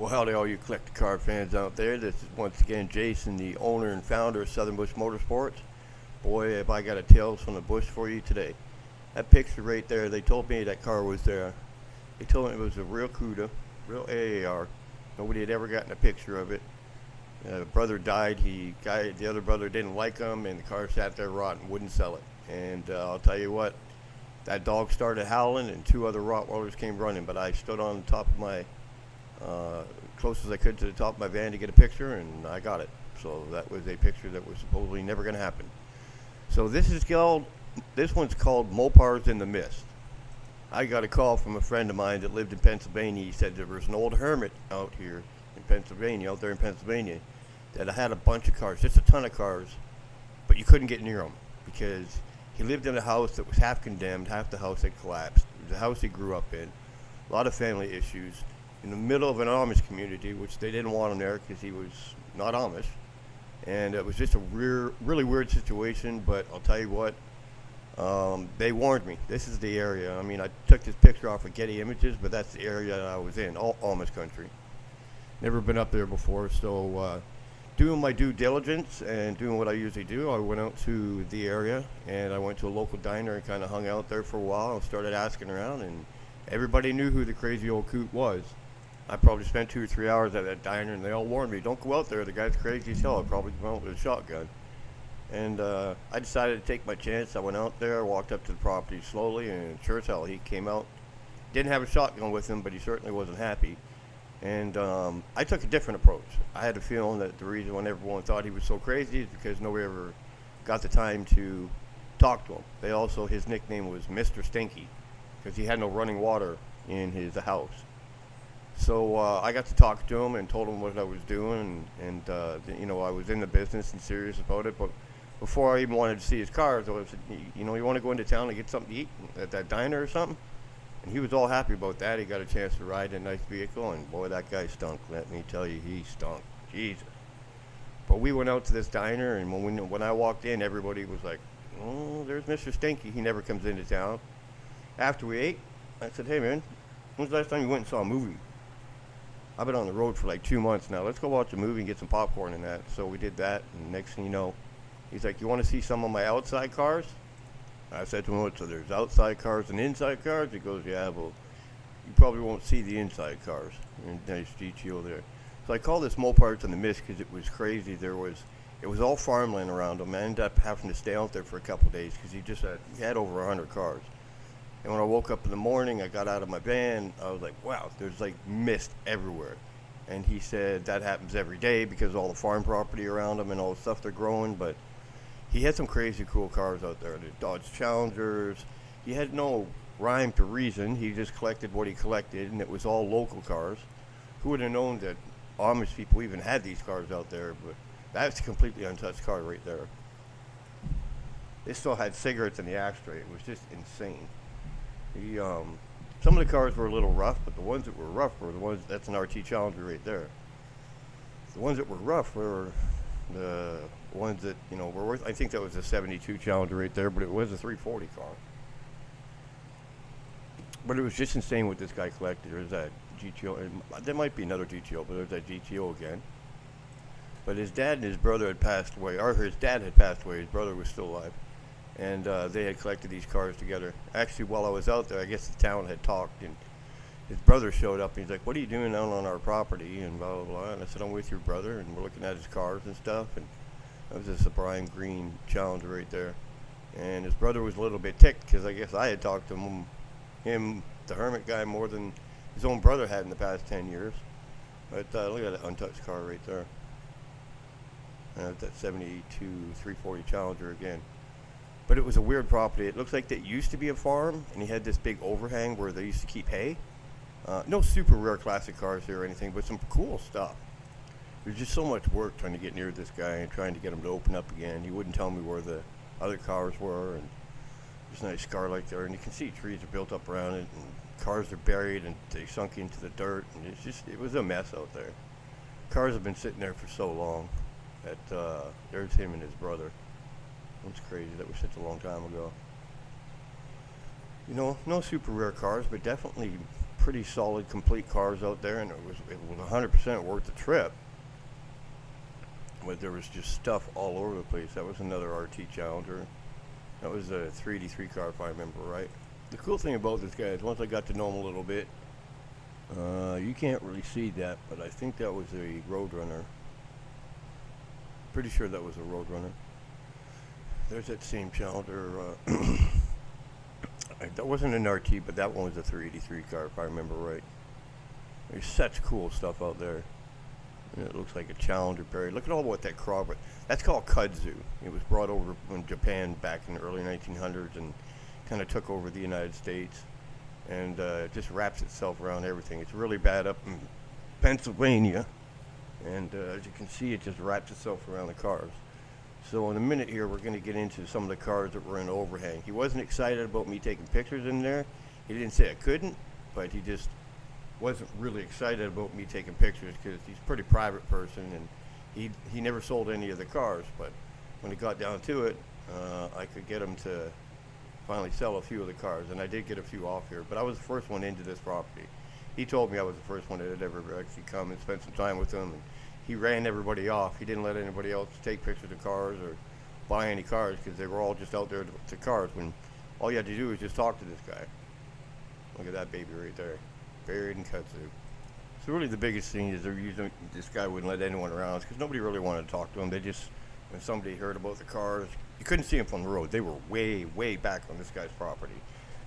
Well, howdy, all you collector car fans out there. This is once again Jason, the owner and founder of Southern Bush Motorsports. Boy, have I got a tales from the bush for you today. That picture right there, they told me that car was there. They told me it was a real CUDA, real AAR. Nobody had ever gotten a picture of it. The brother died. The other brother didn't like him, and the car sat there rotten, wouldn't sell it. And I'll tell you what, that dog started howling, and two other Rottweilers came running. But I stood on top of my close as I could to the top of my van to get a picture, and I got it. So that was a picture that was supposedly never going to happen. So this one's called Mopars in the Mist. I got a call from a friend of mine that lived in Pennsylvania. He said there was an old hermit out there in Pennsylvania, that had a bunch of cars, just a ton of cars, but you couldn't get near them because he lived in a house that was half condemned, half the house had collapsed. It was a house he grew up in, a lot of family issues, in the middle of an Amish community, which they didn't want him there because he was not Amish. And it was just a really weird situation, but I'll tell you what, they warned me. This is the area. I mean, I took this picture off of Getty Images, but that's the area that I was in, all Amish country. Never been up there before, so doing my due diligence and doing what I usually do, I went out to the area, and I went to a local diner and kind of hung out there for a while and started asking around, and everybody knew who the crazy old coot was. I probably spent 2 or 3 hours at that diner, and they all warned me, don't go out there, the guy's crazy as hell. I'd probably come out with a shotgun. And I decided to take my chance. I went out there, walked up to the property slowly, and sure as hell, he came out. Didn't have a shotgun with him, but he certainly wasn't happy. And I took a different approach. I had a feeling that the reason why everyone thought he was so crazy is because nobody ever got the time to talk to him. His nickname was Mr. Stinky, because he had no running water in his house. So I got to talk to him and told him what I was doing, and I was in the business and serious about it. But before I even wanted to see his cars, I said, you want to go into town and get something to eat at that diner or something? And he was all happy about that. He got a chance to ride in a nice vehicle, and boy, that guy stunk. Let me tell you, he stunk. Jesus. But we went out to this diner, and when I walked in, everybody was like, oh, there's Mr. Stinky. He never comes into town. After we ate, I said, hey, man, when's the last time you went and saw a movie? I've been on the road for like 2 months now. Let's go watch a movie and get some popcorn and that. So we did that, and next thing you know, he's like, you want to see some of my outside cars? I said to him, so there's outside cars and inside cars? He goes, yeah, well, you probably won't see the inside cars. And nice GTO there. So I call this Mopars in the Mist because it was crazy. It was all farmland around him. I ended up having to stay out there for a couple of days because he had over 100 cars. And when I woke up in the morning, I got out of my van, I was like, wow, there's like mist everywhere. And he said that happens every day because of all the farm property around him and all the stuff they're growing. But he had some crazy cool cars out there. The Dodge Challengers. He had no rhyme to reason. He just collected what he collected, and it was all local cars. Who would have known that Amish people even had these cars out there? But that's a completely untouched car right there. They still had cigarettes in the ashtray. It was just insane. Some of the cars were a little rough, but the ones that were rough were the ones, that's an RT Challenger right there. The ones that were rough were the ones that, were worth, I think that was a 72 Challenger right there, but it was a 340 car. But it was just insane what this guy collected. There's that GTO, and there might be another GTO, but there's that GTO again. But his dad and his brother had passed away, or his dad had passed away, his brother was still alive. And they had collected these cars together. Actually, while I was out there, I guess the town had talked, and his brother showed up, and he's like, what are you doing out on our property, and blah, blah, blah. And I said, I'm with your brother, and we're looking at his cars and stuff, and that was just a Brian Green Challenger right there. And his brother was a little bit ticked, because I guess I had talked to him, the hermit guy, more than his own brother had in the past 10 years. But look at that untouched car right there. That 72 340 Challenger again. But it was a weird property. It looks like that used to be a farm, and he had this big overhang where they used to keep hay. No super rare classic cars here or anything, but some cool stuff. There's just so much work trying to get near this guy and trying to get him to open up again. He wouldn't tell me where the other cars were, and there's a nice scar like there, and you can see trees are built up around it, and cars are buried, and they sunk into the dirt, and it was a mess out there. Cars have been sitting there for so long that there's him and his brother. It's crazy. That was such a long time ago. No super rare cars, but definitely pretty solid, complete cars out there, and it was 100% worth the trip. But there was just stuff all over the place. That was another RT Challenger. That was a 383 car, if I remember right. The cool thing about this guy is once I got to know him a little bit, you can't really see that, but I think that was a Roadrunner. Pretty sure that was a Roadrunner. There's that same Challenger. That wasn't an RT, but that one was a 383 car, if I remember right. There's such cool stuff out there. And it looks like a Challenger Perry. Look at all what that car. That's called kudzu. It was brought over from Japan back in the early 1900s and kind of took over the United States. And it just wraps itself around everything. It's really bad up in Pennsylvania. And as you can see, it just wraps itself around the cars. So in a minute here, we're going to get into some of the cars that were in the overhang. He wasn't excited about me taking pictures in there. He didn't say I couldn't, but he just wasn't really excited about me taking pictures because he's a pretty private person, and he never sold any of the cars. But when it got down to it, I could get him to finally sell a few of the cars, and I did get a few off here. But I was the first one into this property. He told me I was the first one that had ever actually come and spent some time with him. And he ran everybody off. He didn't let anybody else take pictures of cars or buy any cars because they were all just out there to cars when all you had to do was just talk to this guy. Look at that baby right there, buried in kudzu. So really the biggest thing is this guy wouldn't let anyone around because nobody really wanted to talk to him. They just, when somebody heard about the cars, you couldn't see them from the road. They were way, way back on this guy's property.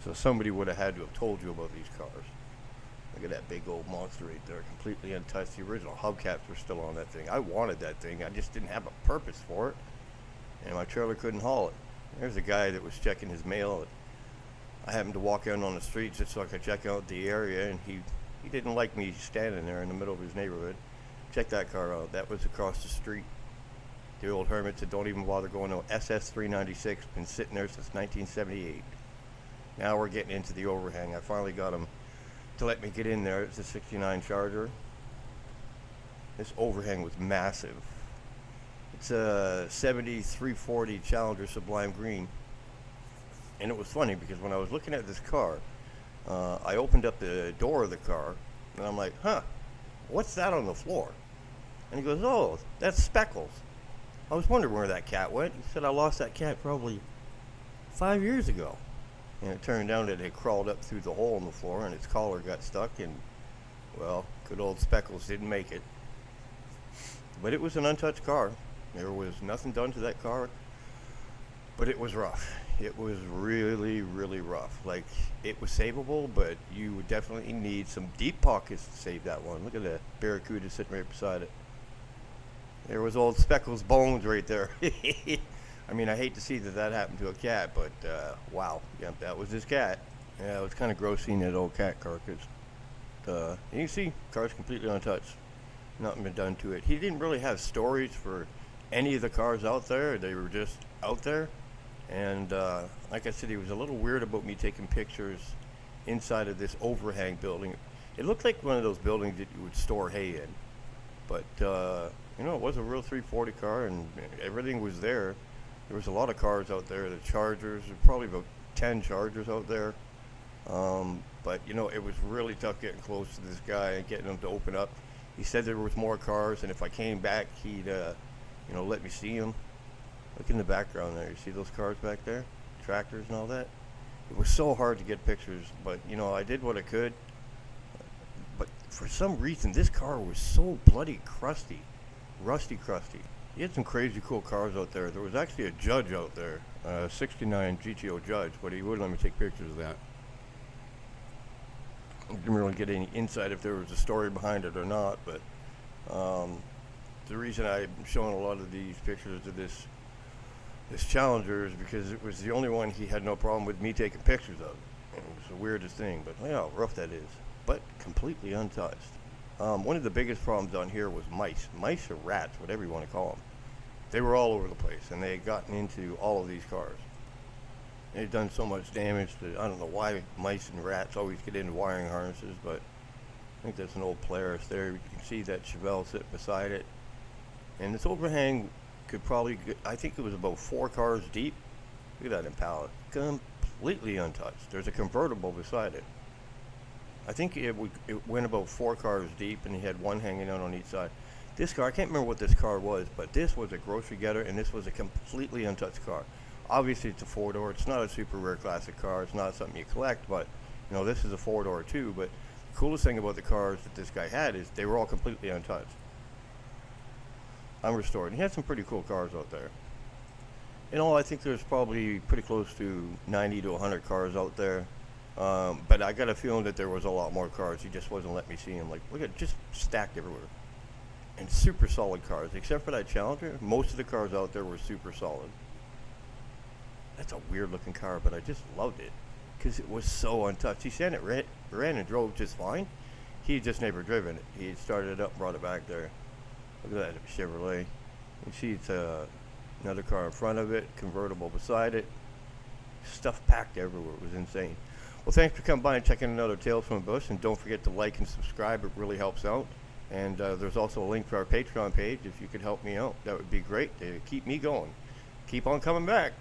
So somebody would have had to have told you about these cars. Look at that big old monster right there, completely untouched. The original hubcaps were still on that thing. I wanted that thing. I just didn't have a purpose for it, and my trailer couldn't haul it. There's a guy that was checking his mail. I happened to walk out on the street just so I could check out the area, and he didn't like me standing there in the middle of his neighborhood. Check that car out. That was across the street. The old hermit said, don't even bother going to SS396. Been sitting there since 1978. Now we're getting into the overhang. I finally got him to let me get in there. It's a 69 Charger. This overhang was massive. It's a 7340 Challenger Sublime Green. And it was funny because when I was looking at this car, I opened up the door of the car and I'm like, what's that on the floor? And he goes, oh, that's Speckles. I was wondering where that cat went. He said, I lost that cat probably 5 years ago. And it turned out that it crawled up through the hole in the floor and its collar got stuck, and, well, good old Speckles didn't make it. But it was an untouched car. There was nothing done to that car, but it was rough. It was really, really rough. Like, it was savable, but you would definitely need some deep pockets to save that one. Look at that Barracuda sitting right beside it. There was old Speckles' bones right there. I mean, I hate to see that happened to a cat, but wow, yeah, that was his cat. Yeah, it was kind of gross seeing that old cat carcass. You can see, car's completely untouched. Nothing been done to it. He didn't really have stories for any of the cars out there. They were just out there. And like I said, he was a little weird about me taking pictures inside of this overhang building. It looked like one of those buildings that you would store hay in. But, you know, it was a real 340 car, and everything was there. There was a lot of cars out there, the Chargers, there were probably about 10 Chargers out there. But, you know, it was really tough getting close to this guy and getting him to open up. He said there was more cars, and if I came back, he'd, you know, let me see them. Look in the background there. You see those cars back there? Tractors and all that? It was so hard to get pictures, but, you know, I did what I could. But for some reason, this car was so bloody crusty. Rusty crusty. He had some crazy cool cars out there. There was actually a Judge out there, a 69 GTO Judge, but he wouldn't let me take pictures of that. I didn't really get any insight if there was a story behind it or not, but the reason I'm showing a lot of these pictures of this Challenger is because it was the only one he had no problem with me taking pictures of. And it was the weirdest thing, but you know how rough that is. But completely untouched. One of the biggest problems on here was mice. Mice or rats, whatever you want to call them. They were all over the place, and they had gotten into all of these cars. They'd done so much damage that I don't know why mice and rats always get into wiring harnesses, but I think that's an old Polaris there. You can see that Chevelle sitting beside it. And this overhang could probably, I think it was about 4 cars deep. Look at that Impala. Completely untouched. There's a convertible beside it. I think it went about 4 cars deep, and he had one hanging out on each side. This car, I can't remember what this car was, but this was a grocery getter, and this was a completely untouched car. Obviously, it's a four-door. It's not a super rare classic car. It's not something you collect, but this is a four-door too. But the coolest thing about the cars that this guy had is they were all completely untouched, unrestored. And he had some pretty cool cars out there. In all, I think there's probably pretty close to 90 to 100 cars out there. But I got a feeling that there was a lot more cars. He just wasn't letting me see them. Like, look at just stacked everywhere. And super solid cars. Except for that Challenger, most of the cars out there were super solid. That's a weird looking car, but I just loved it because it was so untouched. He said it ran and drove just fine. He had just never driven it. He had started it up and brought it back there. Look at that Chevrolet. You see it's another car in front of it, convertible beside it. Stuff packed everywhere. It was insane. Well, thanks for coming by and checking another Tales from the Bush. And don't forget to like and subscribe. It really helps out. And there's also a link to our Patreon page. If you could help me out, that would be great to keep me going. Keep on coming back.